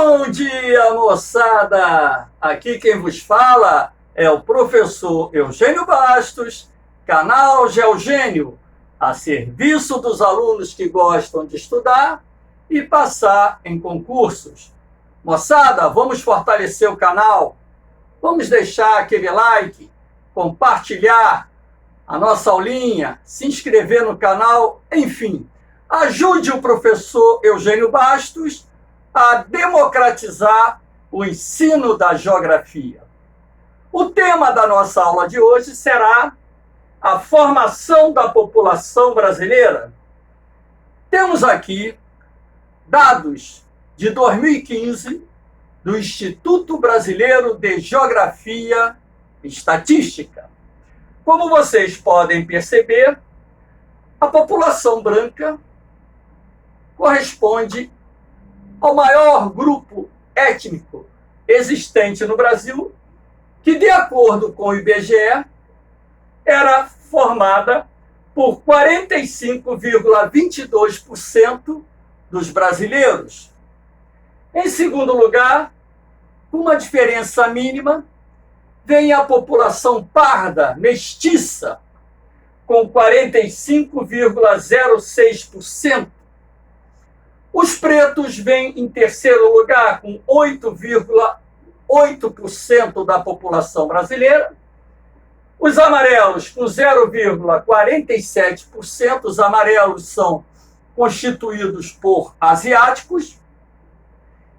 Bom dia, moçada! Aqui quem vos fala é o professor Eugênio Bastos, canal Geogênio, a serviço dos alunos que gostam de estudar e passar em concursos. Moçada, vamos fortalecer o canal, vamos deixar aquele like, compartilhar a nossa aulinha, se inscrever no canal, enfim, ajude o professor Eugênio Bastos a democratizar o ensino da geografia. O tema da nossa aula de hoje será a formação da população brasileira. Temos aqui dados de 2015 do Instituto Brasileiro de Geografia e Estatística. Como vocês podem perceber, a população branca corresponde ao maior grupo étnico existente no Brasil, que, de acordo com o IBGE, era formada por 45,22% dos brasileiros. Em segundo lugar, com uma diferença mínima, vem a população parda, mestiça, com 45,06%. Os pretos vêm em terceiro lugar, com 8,8% da população brasileira. Os amarelos, com 0,47%. Os amarelos são constituídos por asiáticos.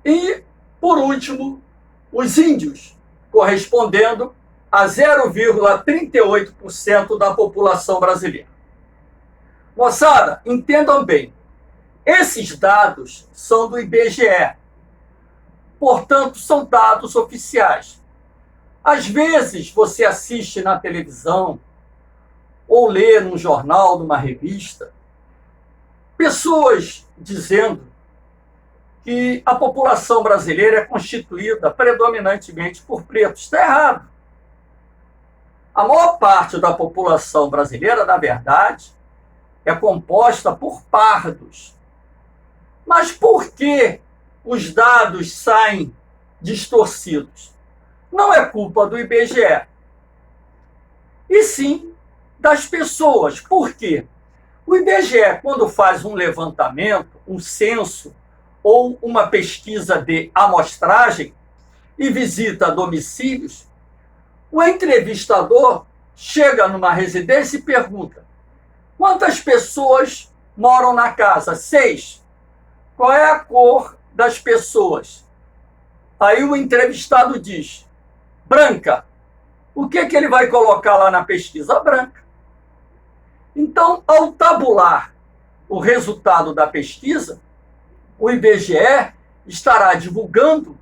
E, por último, os índios, correspondendo a 0,38% da população brasileira. Moçada, entendam bem. Esses dados são do IBGE, portanto, são dados oficiais. Às vezes, você assiste na televisão ou lê num jornal, numa revista, pessoas dizendo que a população brasileira é constituída predominantemente por pretos. Está errado. A maior parte da população brasileira, na verdade, é composta por pardos. Mas por que os dados saem distorcidos? Não é culpa do IBGE, e sim das pessoas. Por quê? O IBGE, quando faz um levantamento, um censo ou uma pesquisa de amostragem e visita domicílios, o entrevistador chega numa residência e pergunta: quantas pessoas moram na casa? 6. Qual é a cor das pessoas? Aí o entrevistado diz: branca. O que ele vai colocar lá na pesquisa? Branca. Então, ao tabular o resultado da pesquisa, o IBGE estará divulgando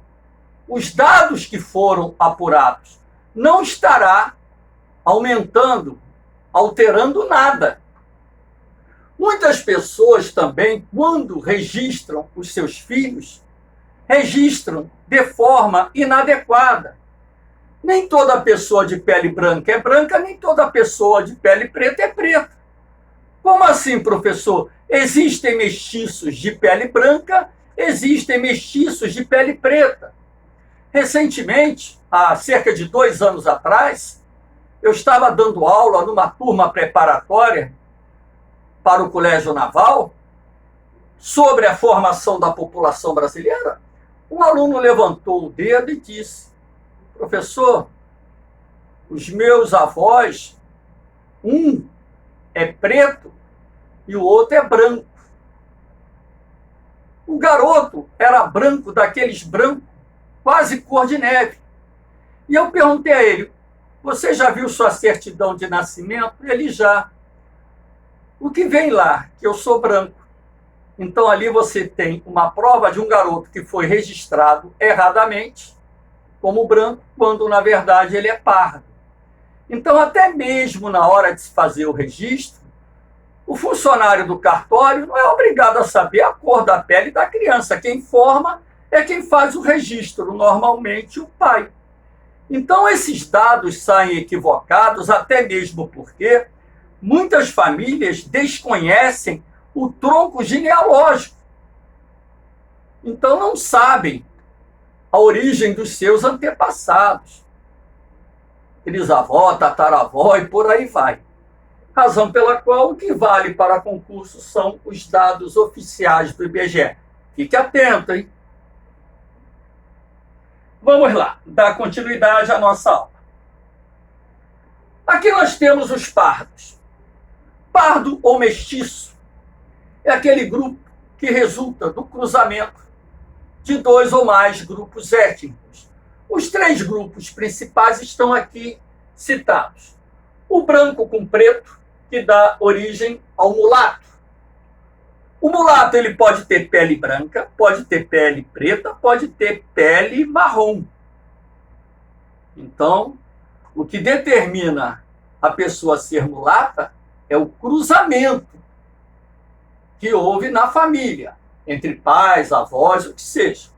os dados que foram apurados. Não estará aumentando, alterando nada. Muitas pessoas também, quando registram os seus filhos, registram de forma inadequada. Nem toda pessoa de pele branca é branca, nem toda pessoa de pele preta é preta. Como assim, professor? Existem mestiços de pele branca, existem mestiços de pele preta. Recentemente, há cerca de 2 anos atrás, eu estava dando aula numa turma preparatória para o Colégio Naval, sobre a formação da população brasileira. Um aluno levantou o dedo e disse: professor, os meus avós, um é preto e o outro é branco. O garoto era branco, daqueles brancos, quase cor de neve. E eu perguntei a ele: você já viu sua certidão de nascimento? Ele já. O que vem lá? Que eu sou branco. Então ali você tem uma prova de um garoto que foi registrado erradamente como branco, quando na verdade ele é pardo. Então, até mesmo na hora de se fazer o registro, o funcionário do cartório não é obrigado a saber a cor da pele da criança. Quem forma é quem faz o registro, normalmente o pai. Então, esses dados saem equivocados, até mesmo porque muitas famílias desconhecem o tronco genealógico. Então, não sabem a origem dos seus antepassados, bisavó, tataravó e por aí vai. Razão pela qual o que vale para concurso são os dados oficiais do IBGE. Fique atento, hein? Vamos lá, dar continuidade à nossa aula. Aqui nós temos os pardos. Pardo ou mestiço é aquele grupo que resulta do cruzamento de dois ou mais grupos étnicos. Os três grupos principais estão aqui citados. O branco com preto, que dá origem ao mulato. O mulato ele pode ter pele branca, pode ter pele preta, pode ter pele marrom. Então, o que determina a pessoa ser mulata é o cruzamento que houve na família, entre pais, avós, o que seja.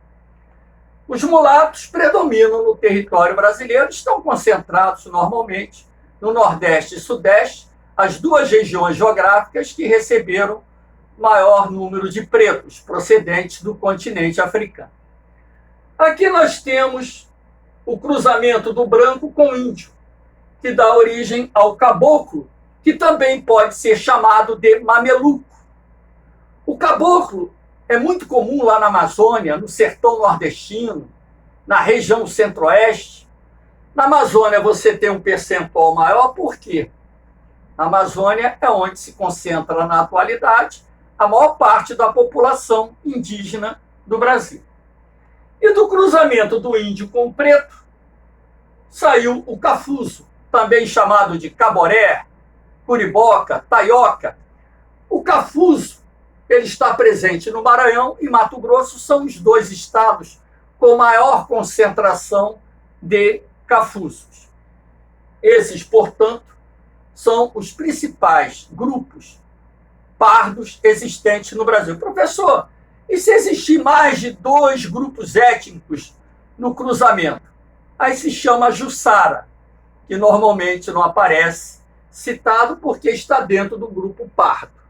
Os mulatos predominam no território brasileiro, estão concentrados normalmente no Nordeste e Sudeste, as duas regiões geográficas que receberam maior número de pretos procedentes do continente africano. Aqui nós temos o cruzamento do branco com o índio, que dá origem ao caboclo, que também pode ser chamado de mameluco. O caboclo é muito comum lá na Amazônia, no sertão nordestino, na região centro-oeste. Na Amazônia você tem um percentual maior, por quê? Na Amazônia é onde se concentra na atualidade a maior parte da população indígena do Brasil. E do cruzamento do índio com o preto saiu o cafuso, também chamado de caboré, curiboca, taioca. O cafuso ele está presente no Maranhão e Mato Grosso, são os dois estados com maior concentração de cafusos. Esses, portanto, são os principais grupos pardos existentes no Brasil. Professor, e se existir mais de 2 grupos étnicos no cruzamento? Aí se chama Jussara, que normalmente não aparece citado porque está dentro do grupo pardo.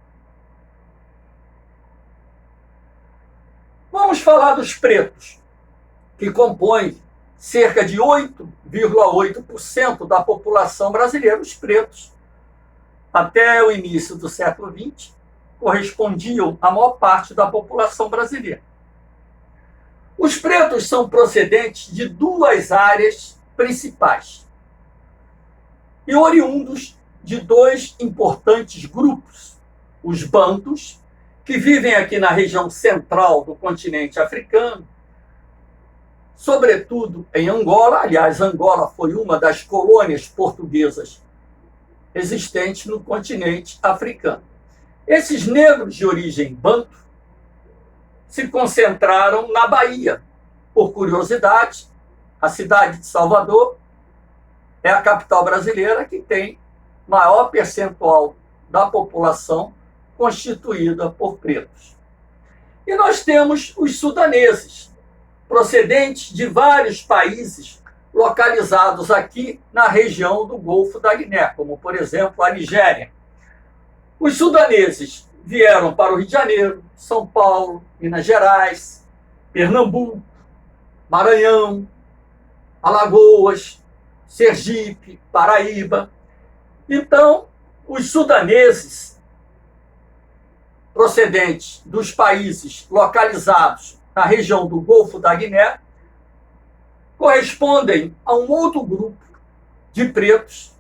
Vamos falar dos pretos, que compõem cerca de 8,8% da população brasileira. Os pretos, até o início do século XX, correspondiam à maior parte da população brasileira. Os pretos são procedentes de 2 áreas principais e oriundos de 2 importantes grupos, os bantus, que vivem aqui na região central do continente africano, sobretudo em Angola. Aliás, Angola foi uma das colônias portuguesas existentes no continente africano. Esses negros de origem banto se concentraram na Bahia. Por curiosidade, a cidade de Salvador é a capital brasileira que tem maior percentual da população constituída por pretos. E nós temos os sudaneses, procedentes de vários países localizados aqui na região do Golfo da Guiné, como, por exemplo, a Nigéria. Os sudaneses vieram para o Rio de Janeiro, São Paulo, Minas Gerais, Pernambuco, Maranhão, Alagoas, Sergipe, Paraíba. Então, os sudaneses, procedentes dos países localizados na região do Golfo da Guiné, correspondem a um outro grupo de pretos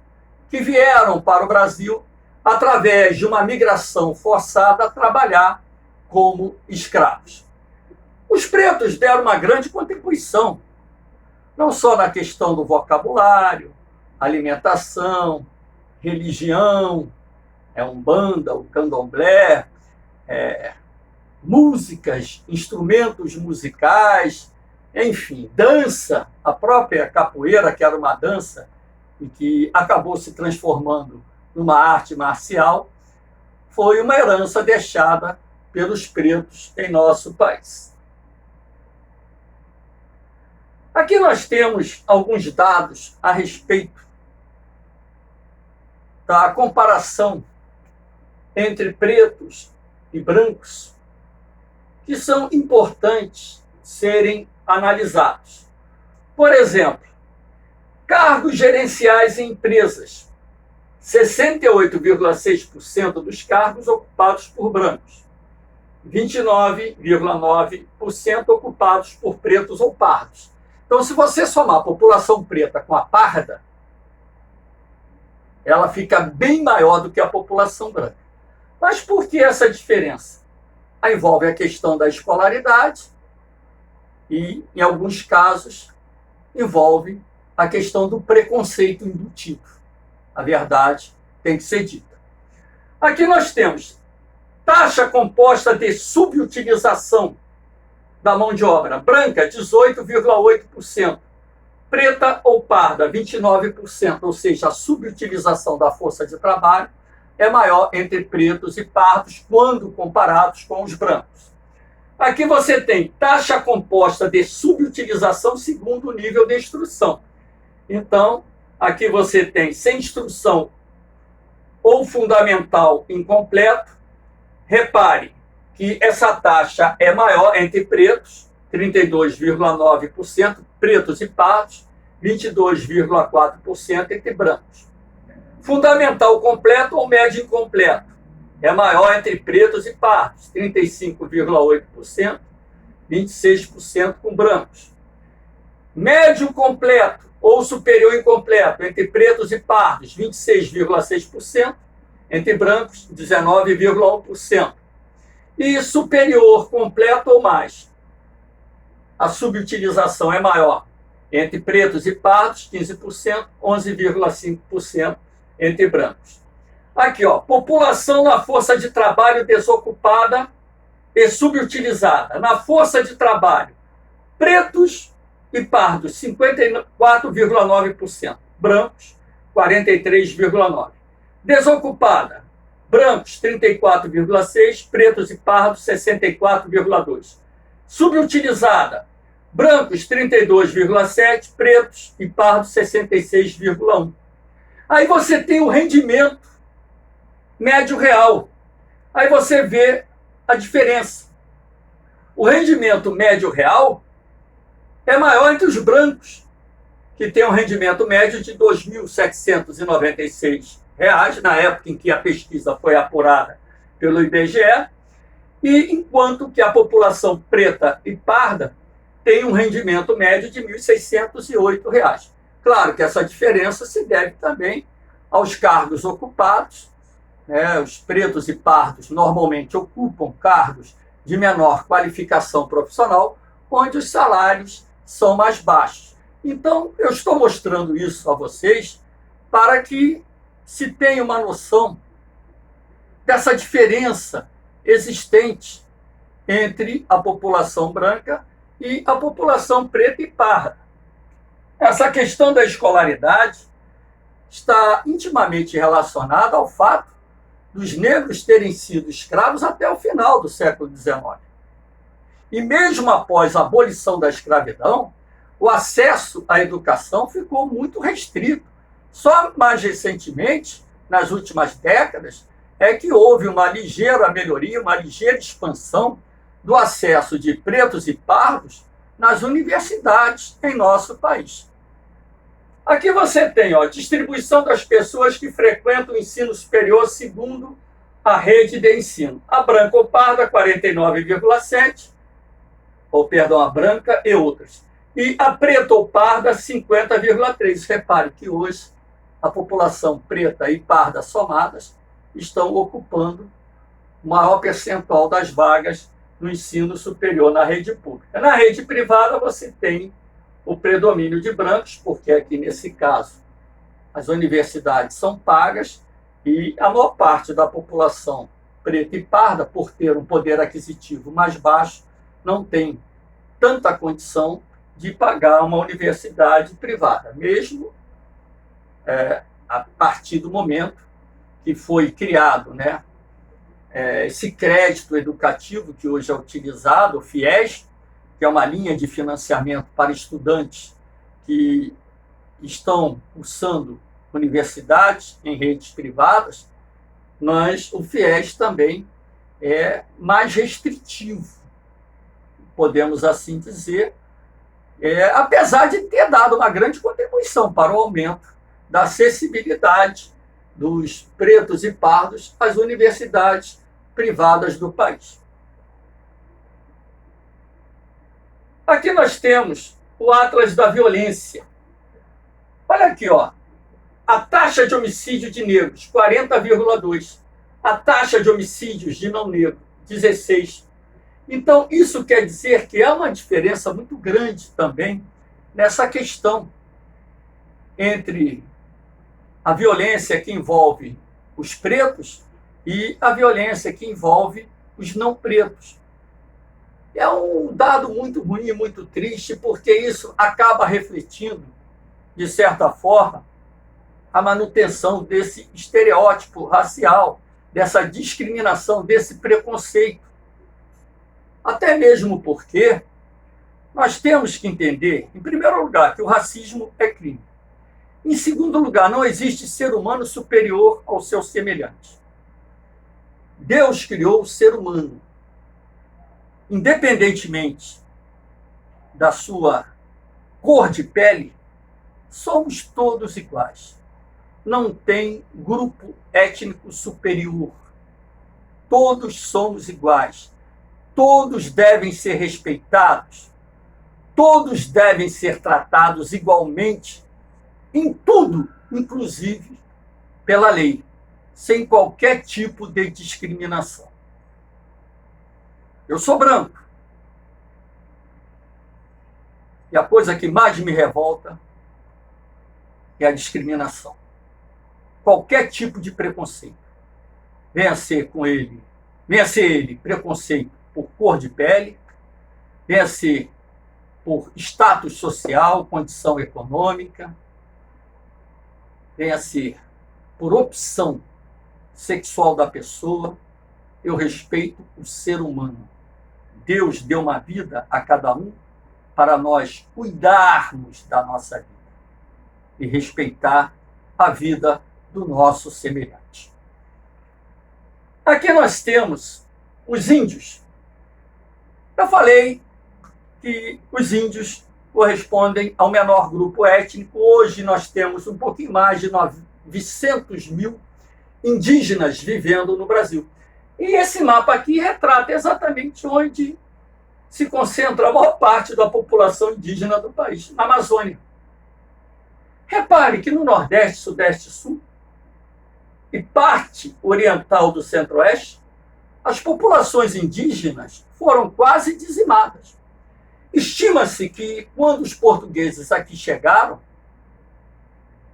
que vieram para o Brasil através de uma migração forçada a trabalhar como escravos. Os pretos deram uma grande contribuição, não só na questão do vocabulário, alimentação, religião, umbanda, o candomblé, músicas, instrumentos musicais, enfim, dança, a própria capoeira, que era uma dança e que acabou se transformando numa arte marcial, foi uma herança deixada pelos pretos em nosso país. Aqui nós temos alguns dados a respeito da comparação entre pretos e brancos, que são importantes serem analisados. Por exemplo, cargos gerenciais em empresas. 68,6% dos cargos ocupados por brancos. 29,9% ocupados por pretos ou pardos. Então, se você somar a população preta com a parda, ela fica bem maior do que a população branca. Mas por que essa diferença? Envolve a questão da escolaridade e, em alguns casos, envolve a questão do preconceito indutivo. A verdade tem que ser dita. Aqui nós temos taxa composta de subutilização da mão de obra. Branca, 18,8%. Preta ou parda, 29%. Ou seja, a subutilização da força de trabalho é maior entre pretos e pardos quando comparados com os brancos. Aqui você tem taxa composta de subutilização segundo o nível de instrução. Então, aqui você tem sem instrução ou fundamental incompleto. Repare que essa taxa é maior entre pretos, 32,9%, pretos e pardos, 22,4% entre brancos. Fundamental completo ou médio incompleto é maior entre pretos e pardos, 35,8%, 26% com brancos. Médio completo ou superior incompleto entre pretos e pardos, 26,6%, entre brancos, 19,1%. E superior completo ou mais. A subutilização é maior entre pretos e pardos, 15%, 11,5% entre brancos. Aqui, ó, população na força de trabalho desocupada e subutilizada. Na força de trabalho, pretos e pardos, 54,9%. Brancos, 43,9%. Desocupada, brancos, 34,6%. Pretos e pardos, 64,2%. Subutilizada, brancos, 32,7%. Pretos e pardos, 66,1%. Aí você tem o rendimento médio real. Aí você vê a diferença. O rendimento médio real é maior entre os brancos, que tem um rendimento médio de R$ 2.796, na época em que a pesquisa foi apurada pelo IBGE, e enquanto que a população preta e parda tem um rendimento médio de R$ 1.608. Claro que essa diferença se deve também aos cargos ocupados. Os pretos e pardos normalmente ocupam cargos de menor qualificação profissional, onde os salários são mais baixos. Então, eu estou mostrando isso a vocês para que se tenha uma noção dessa diferença existente entre a população branca e a população preta e parda. Essa questão da escolaridade está intimamente relacionada ao fato dos negros terem sido escravos até o final do século XIX. E mesmo após a abolição da escravidão, o acesso à educação ficou muito restrito. Só mais recentemente, nas últimas décadas, é que houve uma ligeira melhoria, uma ligeira expansão do acesso de pretos e pardos nas universidades em nosso país. Aqui você tem a distribuição das pessoas que frequentam o ensino superior segundo a rede de ensino. A branca ou parda, 49,7%, a branca e outras. E a preta ou parda, 50,3%. Repare que hoje a população preta e parda somadas estão ocupando o maior percentual das vagas no ensino superior na rede pública. Na rede privada você tem o predomínio de brancos, porque aqui nesse caso as universidades são pagas e a maior parte da população preta e parda, por ter um poder aquisitivo mais baixo, não tem tanta condição de pagar uma universidade privada, mesmo a partir do momento que foi criado, esse crédito educativo que hoje é utilizado, o FIES, que é uma linha de financiamento para estudantes que estão cursando universidades em redes privadas, mas o FIES também é mais restritivo, podemos assim dizer, apesar de ter dado uma grande contribuição para o aumento da acessibilidade dos pretos e pardos às universidades privadas do país. Aqui nós temos o Atlas da Violência. Olha aqui, ó. A taxa de homicídio de negros, 40,2. A taxa de homicídios de não negro, 16. Então, isso quer dizer que há uma diferença muito grande também nessa questão entre a violência que envolve os pretos e a violência que envolve os não pretos. É um dado muito ruim, muito triste, porque isso acaba refletindo, de certa forma, a manutenção desse estereótipo racial, dessa discriminação, desse preconceito. Até mesmo porque nós temos que entender, em primeiro lugar, que o racismo é crime. Em segundo lugar, não existe ser humano superior ao seu semelhante. Deus criou o ser humano. Independentemente da sua cor de pele, somos todos iguais. Não tem grupo étnico superior. Todos somos iguais. Todos devem ser respeitados. Todos devem ser tratados igualmente em tudo, inclusive pela lei, sem qualquer tipo de discriminação. Eu sou branco. E a coisa que mais me revolta é a discriminação. Qualquer tipo de preconceito. Venha ser ele preconceito por cor de pele, venha ser por status social, condição econômica, venha ser por opção sexual da pessoa. Eu respeito o ser humano. Deus deu uma vida a cada um para nós cuidarmos da nossa vida e respeitar a vida do nosso semelhante. Aqui nós temos os índios. Eu falei que os índios correspondem ao menor grupo étnico. Hoje nós temos um pouquinho mais de 900 mil indígenas vivendo no Brasil. E esse mapa aqui retrata exatamente onde se concentra a maior parte da população indígena do país, na Amazônia. Repare que no Nordeste, Sudeste e Sul, e parte oriental do Centro-Oeste, as populações indígenas foram quase dizimadas. Estima-se que, quando os portugueses aqui chegaram,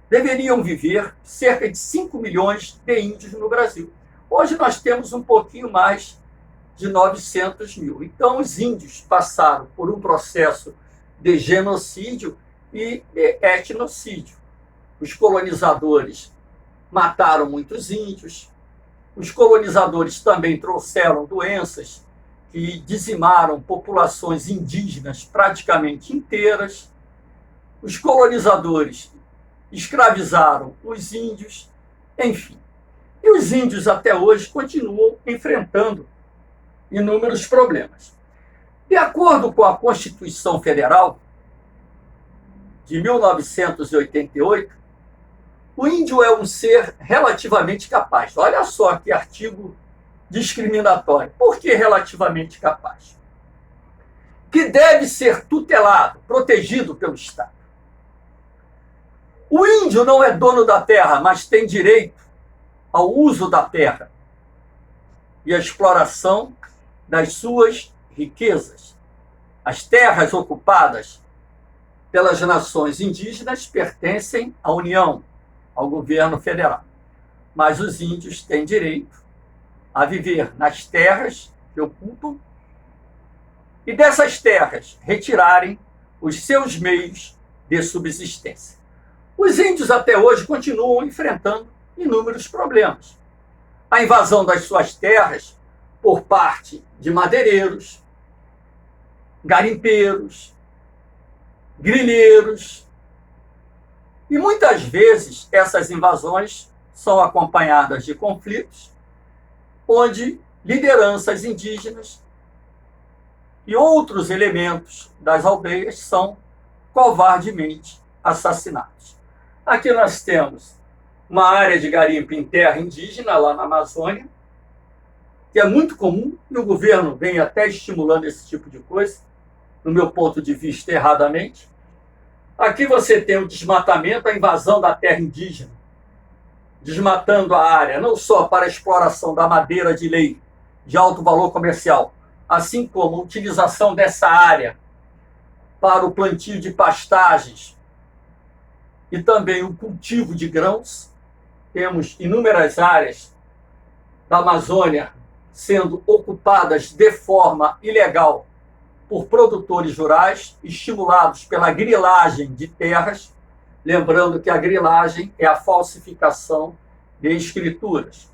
deveriam viver cerca de 5 milhões de índios no Brasil. Hoje nós temos um pouquinho mais de 900 mil. Então, os índios passaram por um processo de genocídio e de etnocídio. Os colonizadores mataram muitos índios. Os colonizadores também trouxeram doenças que dizimaram populações indígenas praticamente inteiras. Os colonizadores escravizaram os índios, enfim. E os índios até hoje continuam enfrentando inúmeros problemas. De acordo com a Constituição Federal de 1988, o índio é um ser relativamente capaz. Olha só que artigo discriminatório. Por que relativamente capaz? Que deve ser tutelado, protegido pelo Estado. O índio não é dono da terra, mas tem direito ao uso da terra e à exploração das suas riquezas. As terras ocupadas pelas nações indígenas pertencem à União, ao governo federal. Mas os índios têm direito a viver nas terras que ocupam e dessas terras retirarem os seus meios de subsistência. Os índios até hoje continuam enfrentando inúmeros problemas. A invasão das suas terras por parte de madeireiros, garimpeiros, grileiros. E muitas vezes essas invasões são acompanhadas de conflitos, onde lideranças indígenas e outros elementos das aldeias são covardemente assassinados. Aqui nós temos uma área de garimpo em terra indígena, lá na Amazônia, que é muito comum, e o governo vem até estimulando esse tipo de coisa, no meu ponto de vista, erradamente. Aqui você tem o desmatamento, a invasão da terra indígena, desmatando a área, não só para a exploração da madeira de lei de alto valor comercial, assim como a utilização dessa área para o plantio de pastagens e também o cultivo de grãos. Temos inúmeras áreas da Amazônia sendo ocupadas de forma ilegal por produtores rurais, estimulados pela grilagem de terras, lembrando que a grilagem é a falsificação de escrituras.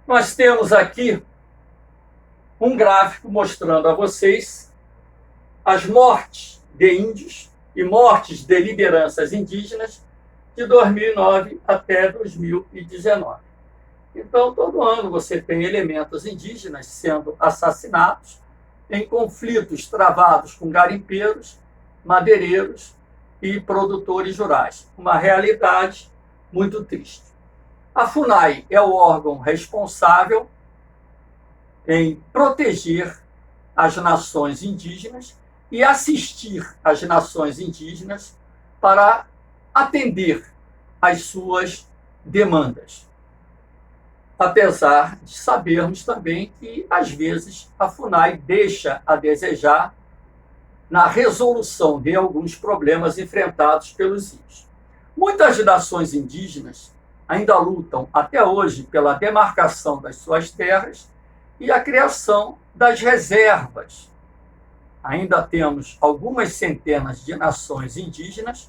Nós temos aqui um gráfico mostrando a vocês as mortes de índios e mortes de lideranças indígenas de 2009 até 2019. Então, todo ano você tem elementos indígenas sendo assassinados em conflitos travados com garimpeiros, madeireiros e produtores rurais. Uma realidade muito triste. A FUNAI é o órgão responsável em proteger as nações indígenas e assistir as nações indígenas para atender às suas demandas. Apesar de sabermos também que, às vezes, a FUNAI deixa a desejar na resolução de alguns problemas enfrentados pelos índios. Muitas nações indígenas ainda lutam até hoje pela demarcação das suas terras e a criação das reservas. Ainda temos algumas centenas de nações indígenas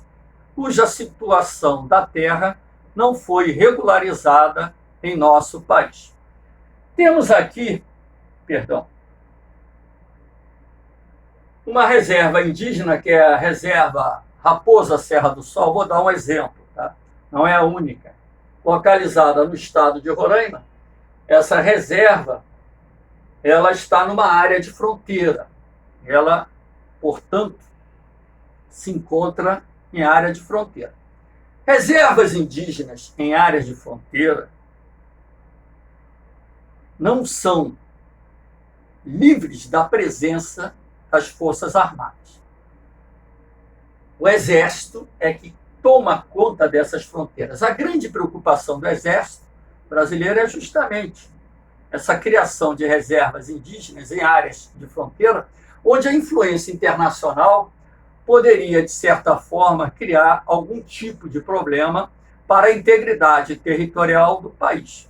cuja situação da terra não foi regularizada em nosso país. Temos aqui, uma reserva indígena, que é a reserva Raposa Serra do Sol. Vou dar um exemplo, tá? Não é a única. Localizada no estado de Roraima, essa reserva ela está numa área de fronteira. Ela, portanto, se encontra em área de fronteira. Reservas indígenas em áreas de fronteira não são livres da presença das Forças Armadas. O Exército é que toma conta dessas fronteiras. A grande preocupação do Exército brasileiro é justamente essa criação de reservas indígenas em áreas de fronteira, onde a influência internacional poderia, de certa forma, criar algum tipo de problema para a integridade territorial do país.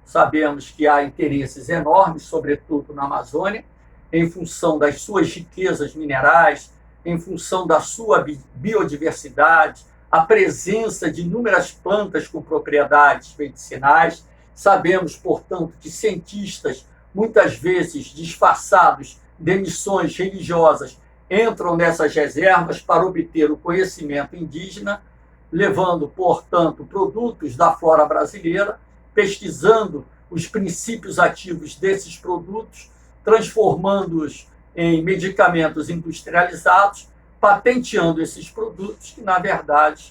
Sabemos que há interesses enormes, sobretudo na Amazônia, em função das suas riquezas minerais, em função da sua biodiversidade, a presença de inúmeras plantas com propriedades medicinais. Sabemos, portanto, que cientistas, muitas vezes disfarçados de missões religiosas, entram nessas reservas para obter o conhecimento indígena, levando, portanto, produtos da flora brasileira, pesquisando os princípios ativos desses produtos, transformando-os em medicamentos industrializados, patenteando esses produtos que, na verdade,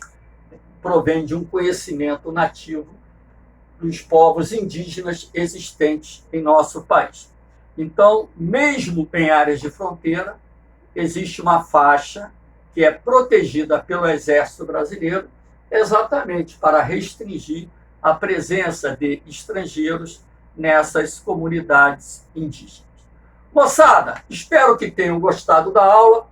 provêm de um conhecimento nativo dos povos indígenas existentes em nosso país. Então, mesmo em áreas de fronteira, existe uma faixa que é protegida pelo Exército Brasileiro exatamente para restringir a presença de estrangeiros nessas comunidades indígenas. Moçada, espero que tenham gostado da aula.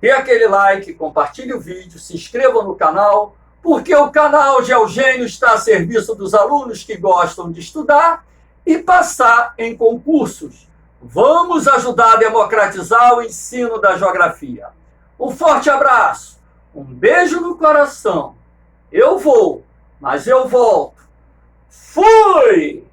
Dê aquele like, compartilhe o vídeo, se inscreva no canal, porque o canal GeoGênio está a serviço dos alunos que gostam de estudar e passar em concursos. Vamos ajudar a democratizar o ensino da geografia. Um forte abraço, um beijo no coração. Eu vou, mas eu volto. Fui!